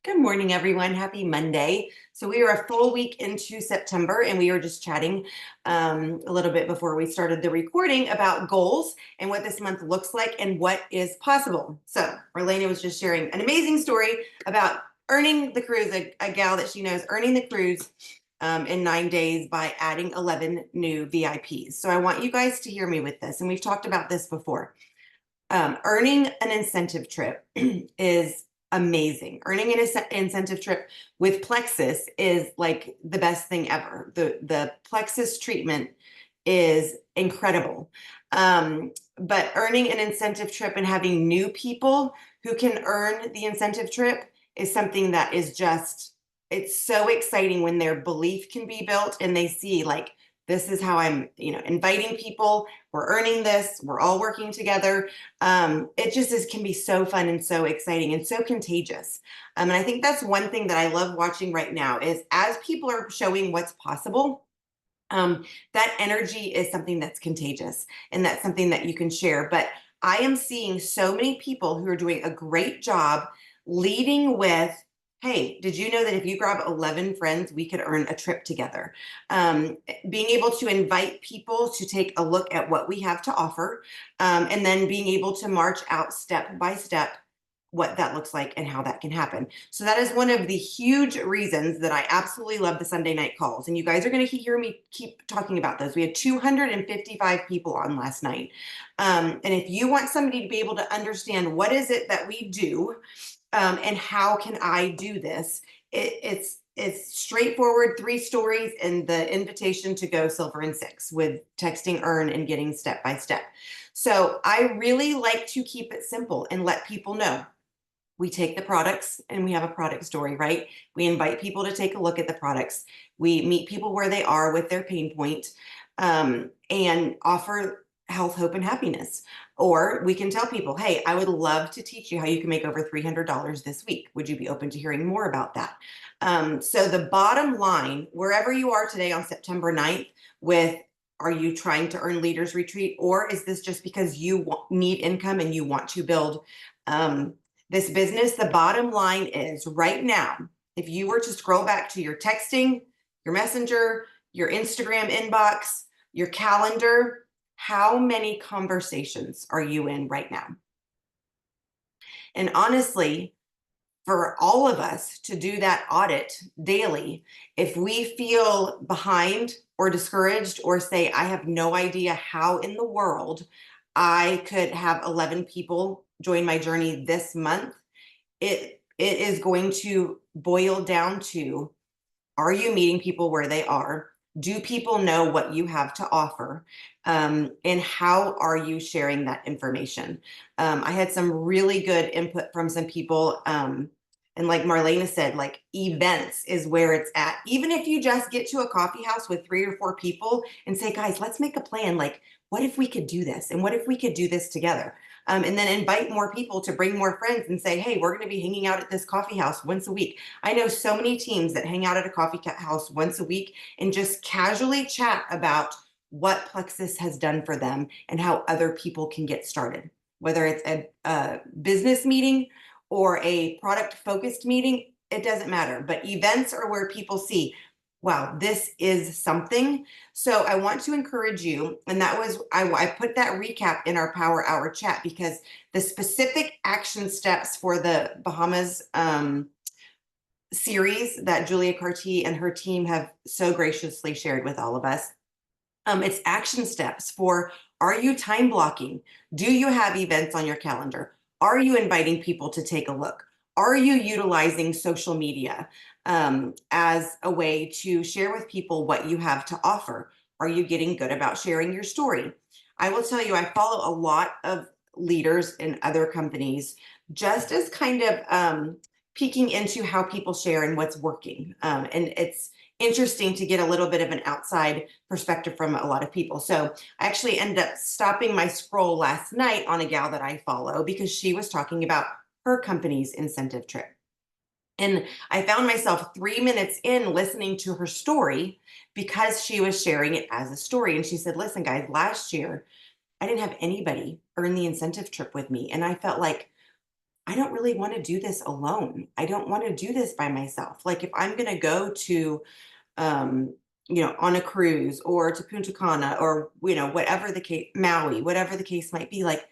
Good morning, everyone. Happy Monday. So we are a full week into September, and we were just chatting a little bit before we started the recording about goals and what this month looks like and what is possible. So Marlena was just sharing an amazing story about earning the cruise, a gal that she knows earning the cruise in 9 days by adding 11 new VIPs. So I want you guys to hear me with this, and we've talked about this before. Earning an incentive trip is amazing. Earning an incentive trip with Plexus is like the best thing ever. The Plexus treatment is incredible. But earning an incentive trip and having new people who can earn the incentive trip is something that is just, it's so exciting when their belief can be built and they see like, this is how I'm, inviting people. We're earning this. We're all working together. It just can be so fun and so exciting and so contagious. And I think that's one thing that I love watching right now is as people are showing what's possible, that energy is something that's contagious and that's something that you can share. But I am seeing so many people who are doing a great job leading with, hey, did you know that if you grab 11 friends, we could earn a trip together? Being able to invite people to take a look at what we have to offer, and then being able to march out step by step what that looks like and how that can happen. So that is one of the huge reasons that I absolutely love the Sunday night calls. And you guys are going to hear me keep talking about those. We had 255 people on last night. And if you want somebody to be able to understand what is it that we do, and how can I do this, it's straightforward, 3 stories and the invitation to go silver and 6 with texting earn and getting step by step. So I really like to keep it simple and let people know. We take the products and we have a product story, right? We invite people to take a look at the products. We meet people where they are with their pain point, and offer health, hope, and happiness. Or we can tell people, hey, I would love to teach you how you can make over $300 this week. Would you be open to hearing more about that? So the bottom line, wherever you are today on September 9th with, are you trying to earn Leaders Retreat, or is this just because you need income and you want to build this business? The bottom line is right now, if you were to scroll back to your texting, your messenger, your Instagram inbox, your calendar, how many conversations are you in right now? And honestly, for all of us to do that audit daily, if we feel behind or discouraged or say, I have no idea how in the world I could have 11 people join my journey this month, it is going to boil down to, are you meeting people where they are? Do people know what you have to offer? And how are you sharing that information? I had some really good input from some people. And like Marlena said, like events is where it's at. Even if you just get to a coffee house with 3 or 4 people and say, guys, let's make a plan. Like, what if we could do this? And what if we could do this together? And then invite more people to bring more friends and say, hey, we're going to be hanging out at this coffee house once a week. I know so many teams that hang out at a coffee house once a week and just casually chat about what Plexus has done for them and how other people can get started, whether it's a business meeting or a product focused meeting, it doesn't matter. But events are where people see, wow, this is something. So I want to encourage you. And that was, I put that recap in our Power Hour chat because the specific action steps for the Bahamas series that Julia Carty and her team have so graciously shared with all of us. It's action steps for, are you time blocking? Do you have events on your calendar? Are you inviting people to take a look? Are you utilizing social media as a way to share with people what you have to offer? Are you getting good about sharing your story? I will tell you, I follow a lot of leaders in other companies just as kind of peeking into how people share and what's working. And it's interesting to get a little bit of an outside perspective from a lot of people. So I actually ended up stopping my scroll last night on a gal that I follow because she was talking about her company's incentive trip. And I found myself 3 minutes in listening to her story because she was sharing it as a story. And she said, listen, guys, last year, I didn't have anybody earn the incentive trip with me. And I felt like I don't really want to do this alone. I don't want to do this by myself. Like if I'm going to go to, um, on a cruise or to Punta Cana or, whatever the case, Maui, whatever the case might be, like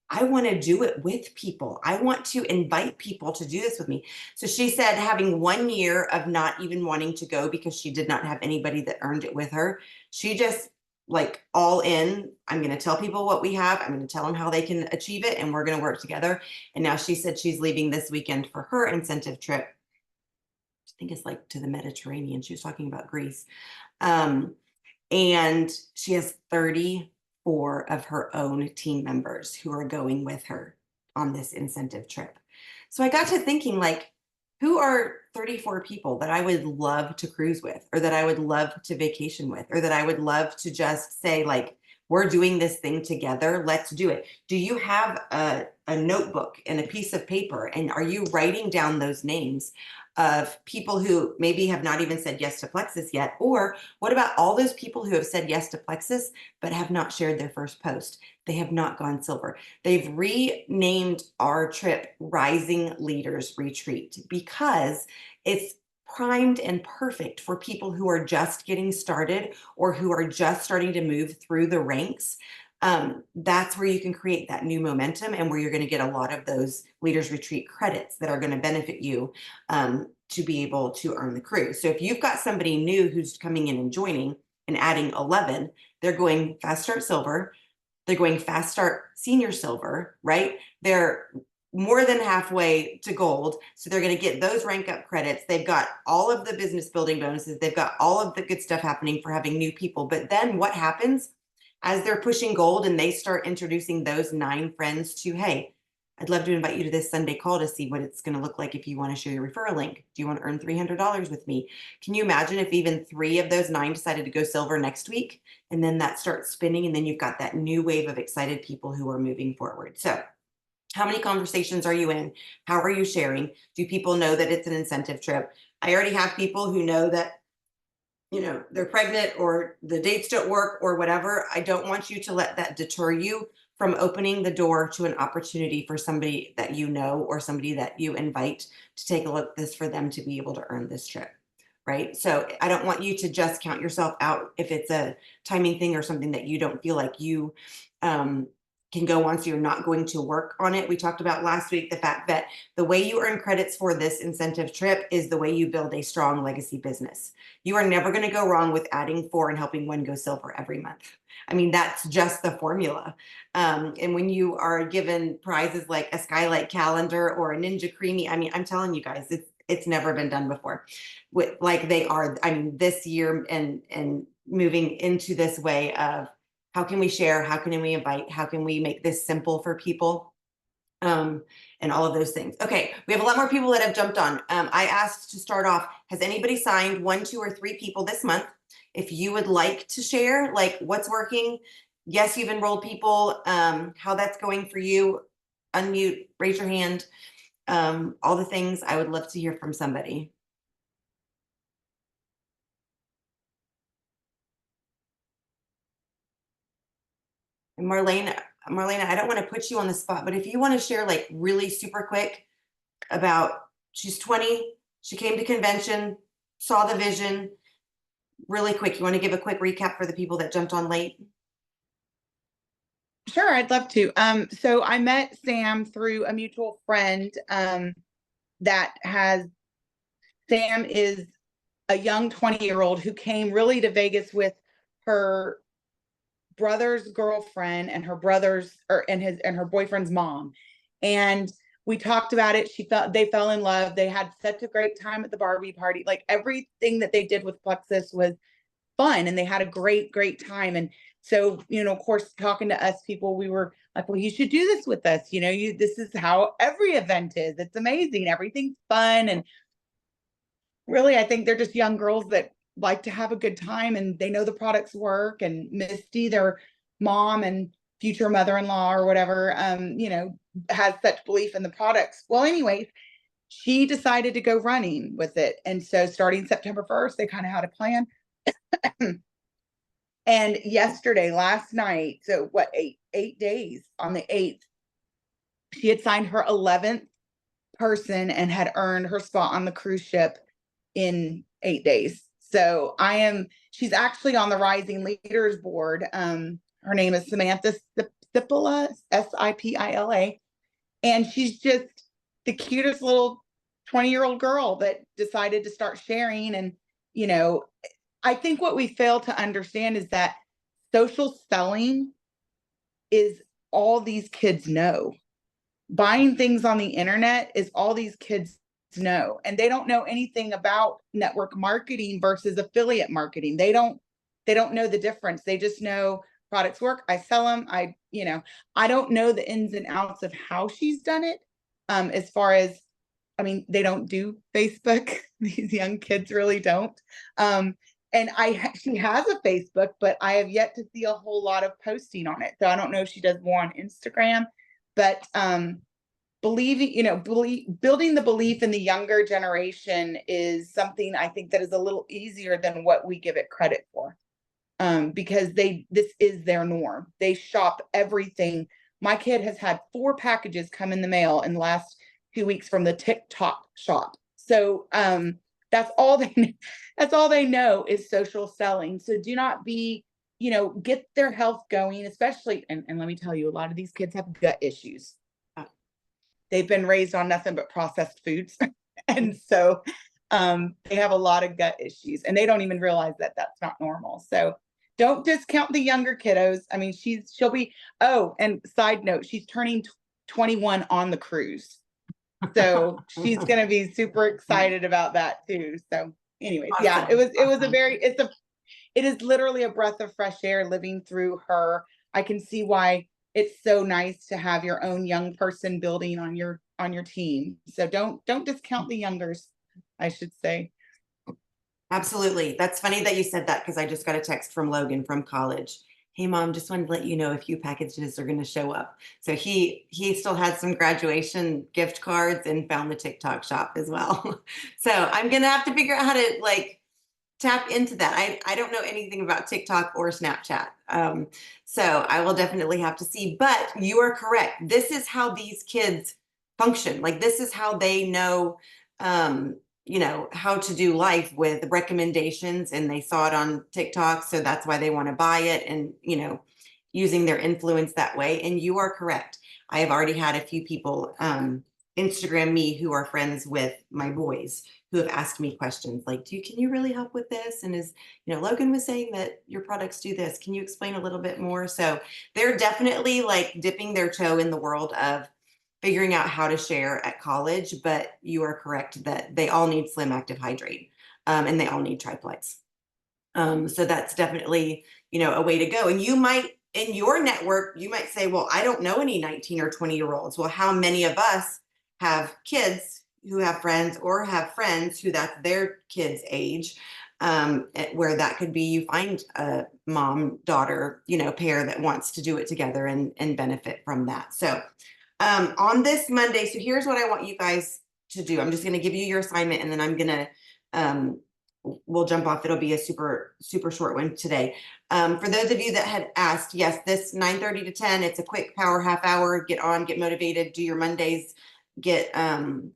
I want to do it with people. I want to invite people to do this with me. So she said, having 1 year of not even wanting to go because she did not have anybody that earned it with her, she just like all in. I'm going to tell people what we have. I'm going to tell them how they can achieve it, and we're going to work together. And now she said she's leaving this weekend for her incentive trip. I think it's like to the Mediterranean. She was talking about Greece. Um, and she has 34 of her own team members who are going with her on this incentive trip. So I got to thinking, like, who are 34 people that I would love to cruise with, or that I would love to vacation with, or that I would love to just say, like, we're doing this thing together. Let's do it. Do you have a notebook and a piece of paper? And are you writing down those names of people who maybe have not even said yes to Plexus yet? Or what about all those people who have said yes to Plexus but have not shared their first post? They have not gone silver. They've renamed our trip Rising Leaders Retreat because it's primed and perfect for people who are just getting started or who are just starting to move through the ranks. That's where you can create that new momentum, and where you're going to get a lot of those Leaders Retreat credits that are going to benefit you to be able to earn the cruise. So if you've got somebody new who's coming in and joining and adding 11, they're going Fast Start Silver, they're going Fast Start Senior Silver, right? They're more than halfway to gold. So they're going to get those rank up credits. They've got all of the business building bonuses. They've got all of the good stuff happening for having new people. But then what happens as they're pushing gold and they start introducing those 9 friends to, hey, I'd love to invite you to this Sunday call to see what it's going to look like if you want to share your referral link. Do you want to earn $300 with me? Can you imagine if even 3 of those 9 decided to go silver next week? And then that starts spinning, and then you've got that new wave of excited people who are moving forward. So how many conversations are you in? How are you sharing? Do people know that it's an incentive trip? I already have people who know that they're pregnant or the dates don't work or whatever. I don't want you to let that deter you from opening the door to an opportunity for somebody that you know or somebody that you invite to take a look at this for them to be able to earn this trip. Right. So I don't want you to just count yourself out if it's a timing thing or something that you don't feel like you um, can go on. So you're not going to work on it. We talked about last week the fact that the way you earn credits for this incentive trip is the way you build a strong legacy business. You are never going to go wrong with adding 4 and helping 1 go silver every month. I mean, that's just the formula. And when you are given prizes like a Skylight calendar or a Ninja Creamy, I mean, I'm telling you guys, it's never been done before. With like they are, I mean, this year and moving into this way of how can we share, how can we invite, how can we make this simple for people, and all of those things. Okay, we have a lot more people that have jumped on. I asked to start off, has anybody signed 1, 2, or 3 people this month? If you would like to share, like what's working, yes, you've enrolled people, how that's going for you, unmute, raise your hand, all the things. I would love to hear from somebody. And Marlena, I don't want to put you on the spot, but if you want to share like really super quick about, she's 20, she came to convention, saw the vision, really quick. You want to give a quick recap for the people that jumped on late? Sure, I'd love to. So I met Sam through a mutual friend that has, Sam is a young 20-year-old who came really to Vegas with her brother's girlfriend and her brother's and her boyfriend's mom. And we talked about it. They fell in love. They had such a great time at the Barbie party. Like everything that they did with Plexus was fun, and they had a great time. And so, of course, talking to us people, we were like, well, you should do this with us. This is how every event is. It's amazing. Everything's fun. And really, I think they're just young girls that like to have a good time, and they know the products work. And Misty, their mom and future mother-in-law or whatever, has such belief in the products. Well, anyways, she decided to go running with it. And so starting September 1st, they kind of had a plan. And last night, so what, 8 days, on the 8th, she had signed her 11th person and had earned her spot on the cruise ship in 8 days. So she's actually on the Rising Leaders Board. Her name is Samantha Sipila, Sipila. And she's just the cutest little 20-year-old girl that decided to start sharing. And, I think what we fail to understand is that social selling is all these kids know. Buying things on the internet is all these kids know, and they don't know anything about network marketing versus affiliate marketing. They don't know the difference. They just know products work, I sell them. I don't know the ins and outs of how she's done it. As far as, they don't do Facebook. These young kids really don't. And she has a Facebook, but I have yet to see a whole lot of posting on it. So I don't know if she does more on Instagram, but building the belief in the younger generation is something I think that is a little easier than what we give it credit for. Because this is their norm. They shop everything. My kid has had 4 packages come in the mail in the last 2 weeks from the TikTok shop. So that's all they know is social selling. So do not get their health going, especially, and let me tell you, a lot of these kids have gut issues. They've been raised on nothing but processed foods. And so they have a lot of gut issues, and they don't even realize that that's not normal. So don't discount the younger kiddos. She'll be, and side note, she's turning 21 on the cruise. So she's going to be super excited about that too. So anyways, awesome. Yeah, it is literally a breath of fresh air living through her. I can see why it's so nice to have your own young person building on your team. So don't discount the youngers, I should say. Absolutely. That's funny that you said that, because I just got a text from Logan from college. Hey mom, just wanted to let you know a few packages are going to show up. So he still had some graduation gift cards and found the TikTok shop as well. So I'm going to have to figure out how to tap into that. I don't know anything about TikTok or Snapchat. So I will definitely have to see, but you are correct. This is how these kids function. This is how they know, how to do life with recommendations, and they saw it on TikTok. So that's why they want to buy it, and, using their influence that way. And you are correct. I have already had a few people, Instagram me who are friends with my boys, who have asked me questions like, can you really help with this? And Logan was saying that your products do this. Can you explain a little bit more? So they're definitely dipping their toe in the world of figuring out how to share at college, but you are correct that they all need Slim Active Hydrate, and they all need Triplex. So that's definitely, a way to go. And you might, in your network, you might say, well, I don't know any 19 or 20-year-olds. Well, how many of us have kids who have friends, or have friends who that's their kids' age, where that could be, you find a mom, daughter, pair that wants to do it together and benefit from that. So on this Monday, so here's what I want you guys to do. I'm just going to give you your assignment, and then I'm going to, we'll jump off. It'll be a super, super short one today. For those of you that had asked, yes, this 9:30 to 10, it's a quick power half hour. Get on, get motivated, do your Mondays, get kind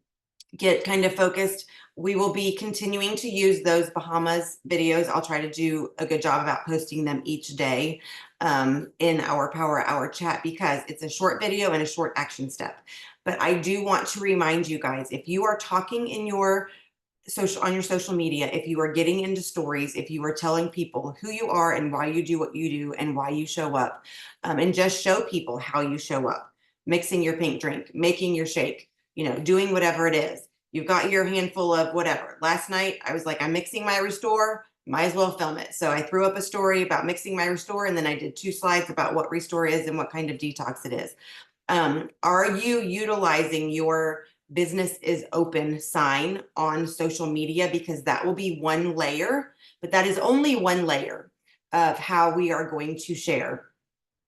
of focused. We will be continuing to use those Bahamas videos. I'll try to do a good job about posting them each day in our Power Hour chat, because it's a short video and a short action step. But I do want to remind you guys, if you are talking on your social media, if you are getting into stories, if you are telling people who you are and why you do what you do and why you show up, and just show people how you show up, mixing your pink drink, making your shake, doing whatever it is. You've got your handful of whatever. Last night, I was like, I'm mixing my Restore, might as well film it. So I threw up a story about mixing my Restore, and then I did 2 slides about what Restore is and what kind of detox it is. Are you utilizing your business is open sign on social media? Because that will be one layer, but that is only one layer of how we are going to share.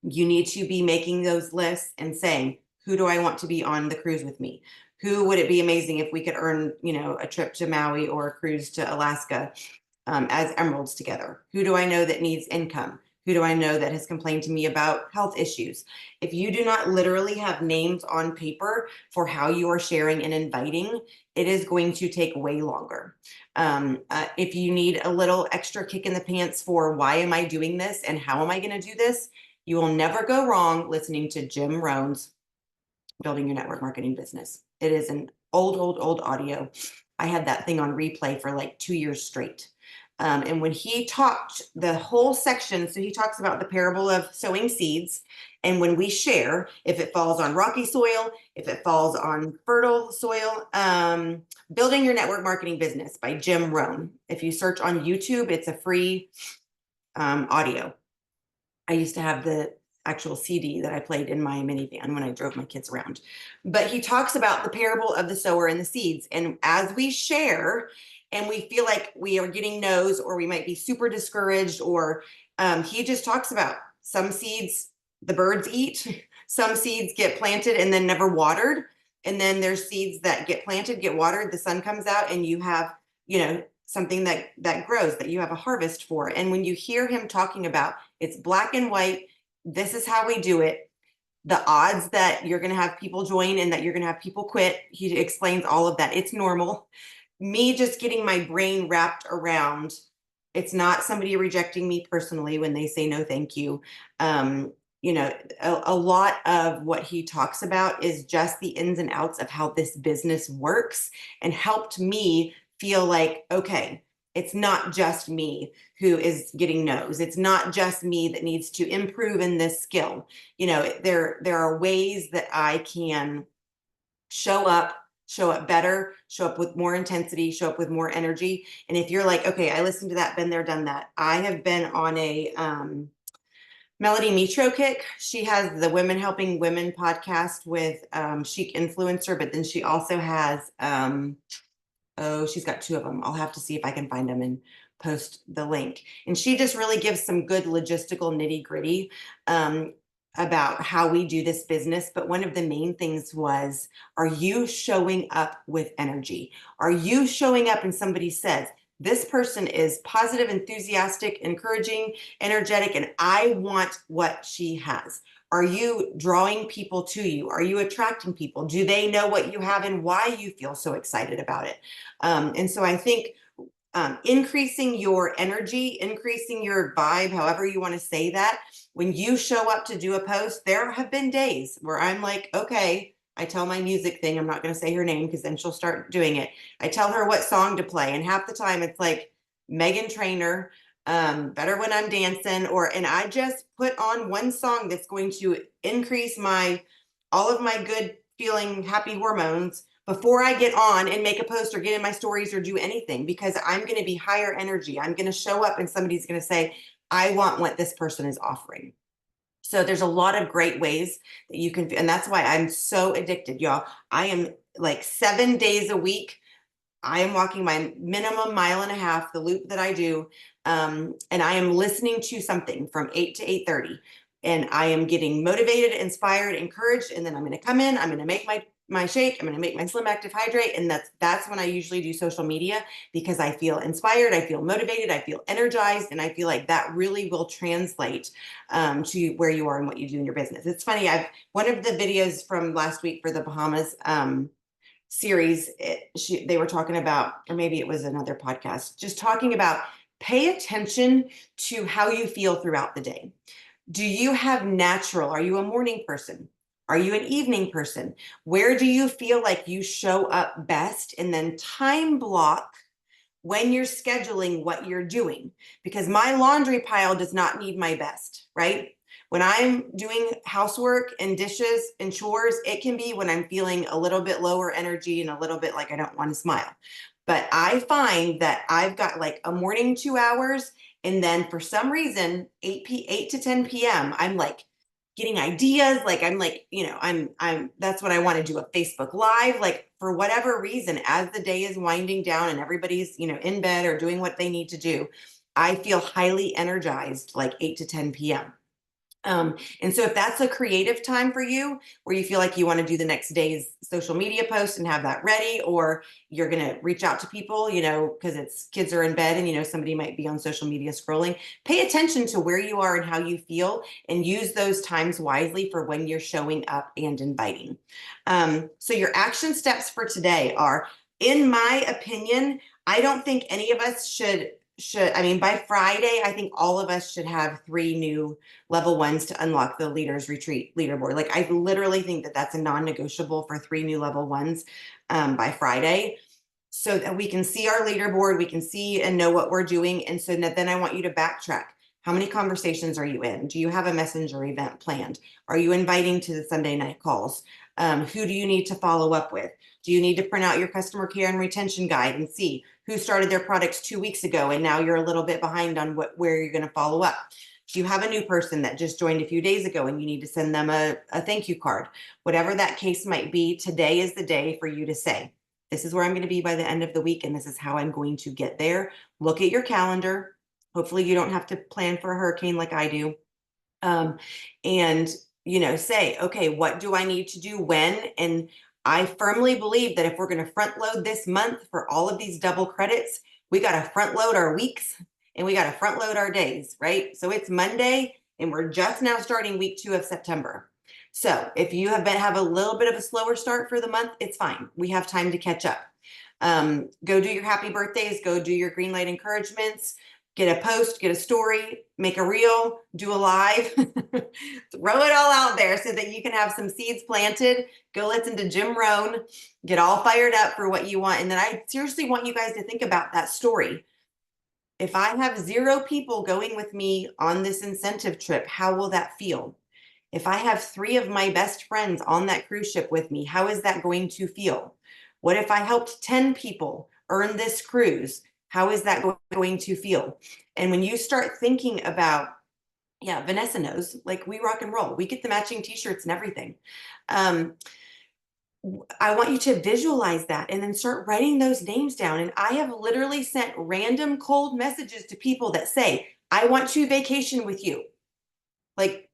You need to be making those lists and saying, who do I want to be on the cruise with me? Who would it be amazing if we could earn, a trip to Maui or a cruise to Alaska as emeralds together? Who do I know that needs income? Who do I know that has complained to me about health issues? If you do not literally have names on paper for how you are sharing and inviting, it is going to take way longer. If you need a little extra kick in the pants for why am I doing this and how am I going to do this, you will never go wrong listening to Jim Rohn's Building Your Network Marketing Business. It is an old audio. I had that thing on replay for like 2 years straight. And when he talked the whole section, so he talks about the parable of sowing seeds. And when we share, if it falls on rocky soil, if it falls on fertile soil, Building Your Network Marketing Business by Jim Rohn. If you search on YouTube, it's a free audio. I used to have the actual CD that I played in my minivan when I drove my kids around. But he talks about the parable of the sower and the seeds. And as we share and we feel like we are getting no's or we might be super discouraged, or he just talks about some seeds the birds eat, some seeds get planted and then never watered. And then there's seeds that get planted, get watered, the sun comes out, and you have, something that grows, that you have a harvest for. And when you hear him talking about it's black and white, this is how we do it, the odds that you're going to have people join and that you're going to have people quit, he explains all of that. It's normal. Me just getting my brain wrapped around, it's not somebody rejecting me personally when they say no thank you. A lot of what he talks about is just the ins and outs of how this business works, and helped me feel like, okay, it's not just me who is getting no's. It's not just me that needs to improve in this skill. There are ways that I can show up better, show up with more intensity, show up with more energy. And if you're like, okay, I listened to that, been there, done that. I have been on a Melody Mitro kick. She has the Women Helping Women podcast with Chic Influencer, but then she also has, she's got 2 of them. I'll have to see if I can find them and post the link. And she just really gives some good logistical nitty gritty about how we do this business. But one of the main things was, are you showing up with energy? Are you showing up and somebody says, this person is positive, enthusiastic, encouraging, energetic, and I want what she has? Are you drawing people to you? Are you attracting people? Do they know what you have and why you feel so excited about it? And so I think increasing your energy, increasing your vibe, however you want to say that, when you show up to do a post, there have been days where I'm like, okay, I tell my music thing, I'm not going to say her name because then she'll start doing it. I tell her what song to play, and half the time it's like Megan Trainor, Better When I'm Dancing, and I just put on one song that's going to increase all of my good feeling, happy hormones before I get on and make a post or get in my stories or do anything, because I'm going to be higher energy. I'm going to show up and somebody's going to say, I want what this person is offering. So there's a lot of great ways that you can, and that's why I'm so addicted, y'all. I am like 7 days a week. I am walking my minimum 1.5 miles, the loop that I do. And I am listening to something from 8 to 8:30. And I am getting motivated, inspired, encouraged. And then I'm going to come in, I'm going to make my shake, I'm going to make my Slim Active Hydrate. And that's when I usually do social media, because I feel inspired, I feel motivated, I feel energized. And I feel like that really will translate to where you are and what you do in your business. It's funny. One of the videos from last week for the Bahamas series, they were talking about, or maybe it was another podcast, just talking about pay attention to how you feel throughout the day. Do you have are you a morning person? Are you an evening person? Where do you feel like you show up best? And then time block when you're scheduling what you're doing, because my laundry pile does not need my best, right? When I'm doing housework and dishes and chores, it can be when I'm feeling a little bit lower energy and a little bit like I don't want to smile. But I find that I've got like a morning 2 hours, and then for some reason, 8 to 10 p.m., I'm like getting ideas. Like I'm like, that's what I want to do, a Facebook Live. Like for whatever reason, as the day is winding down and everybody's, in bed or doing what they need to do, I feel highly energized like 8 to 10 p.m. And so if that's a creative time for you, where you feel like you want to do the next day's social media post and have that ready, or you're going to reach out to people, because it's kids are in bed and, somebody might be on social media scrolling, pay attention to where you are and how you feel and use those times wisely for when you're showing up and inviting. So your action steps for today are, in my opinion, I don't think any of us by Friday, I think all of us should have 3 new level 1s to unlock the leaders retreat leaderboard. Like, I literally think that that's a non-negotiable for 3 new level 1s by Friday, so that we can see our leaderboard, we can see and know what we're doing. And so then I want you to backtrack. How many conversations are you in? Do you have a messenger event planned? Are you inviting to the Sunday night calls? Who do you need to follow up with? Do you need to print out your customer care and retention guide and see who started their products 2 weeks ago and now you're a little bit behind on where you're going to follow up? Do you have a new person that just joined a few days ago and you need to send them a thank you card? Whatever that case might be, today is the day for you to say, this is where I'm going to be by the end of the week, and this is how I'm going to get there. Look at your calendar. Hopefully you don't have to plan for a hurricane like I do. And, say, okay, what do I need to do when? And I firmly believe that if we're going to front load this month for all of these double credits, we got to front load our weeks and we got to front load our days, right? So it's Monday and we're just now starting week 2 of September. So if you have a little bit of a slower start for the month, it's fine. We have time to catch up. Go do your happy birthdays, go do your green light encouragements, get a post, get a story, make a reel, do a live, throw it all out there so that you can have some seeds planted. Go listen to Jim Rohn, get all fired up for what you want. And then I seriously want you guys to think about that story. If I have 0 people going with me on this incentive trip, how will that feel? If I have 3 of my best friends on that cruise ship with me, how is that going to feel? What if I helped 10 people earn this cruise? How is that going to feel? And when you start thinking about, yeah, Vanessa knows, like, we rock and roll. We get the matching t-shirts and everything. I want you to visualize that and then start writing those names down. And I have literally sent random cold messages to people that say, I want to vacation with you. Like,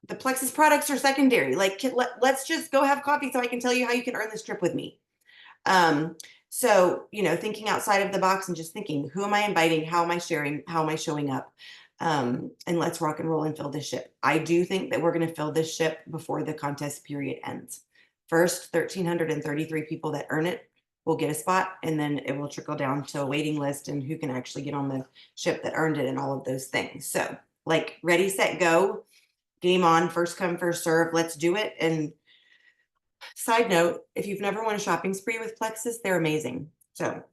the Plexus products are secondary. Like, let's just go have coffee so I can tell you how you can earn this trip with me. So, thinking outside of the box and just thinking, who am I inviting? How am I sharing? How am I showing up? And let's rock and roll and fill this ship. I do think that we're going to fill this ship before the contest period ends. First, 1,333 people that earn it will get a spot, and then it will trickle down to a waiting list and who can actually get on the ship that earned it and all of those things. So, like, ready, set, go. Game on, first come, first serve. Let's do it. And side note, if you've never won a shopping spree with Plexus, they're amazing. So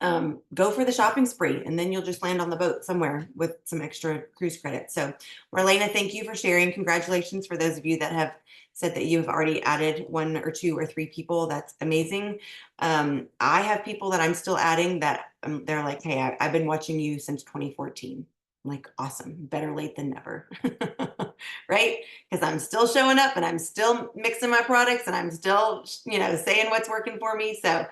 go for the shopping spree, and then you'll just land on the boat somewhere with some extra cruise credits. So Marlena, thank you for sharing. Congratulations for those of you that have said that you've already added 1 or 2 or 3 people. That's amazing. I have people that I'm still adding that they're like, hey, I've been watching you since 2014. I'm like, awesome, better late than never. Right? Because I'm still showing up and I'm still mixing my products and I'm still, saying what's working for me. So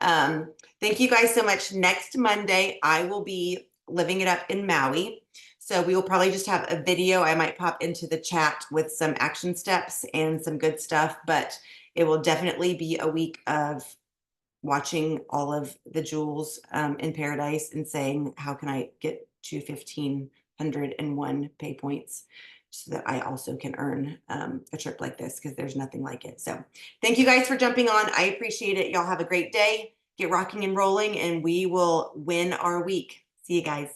thank you guys so much. Next Monday, I will be living it up in Maui. So we will probably just have a video. I might pop into the chat with some action steps and some good stuff, but it will definitely be a week of watching all of the jewels in paradise and saying, how can I get to 1,501 pay points so that I also can earn a trip like this, because there's nothing like it. So thank you guys for jumping on. I appreciate it. Y'all have a great day. Get rocking and rolling, and we will win our week. See you guys.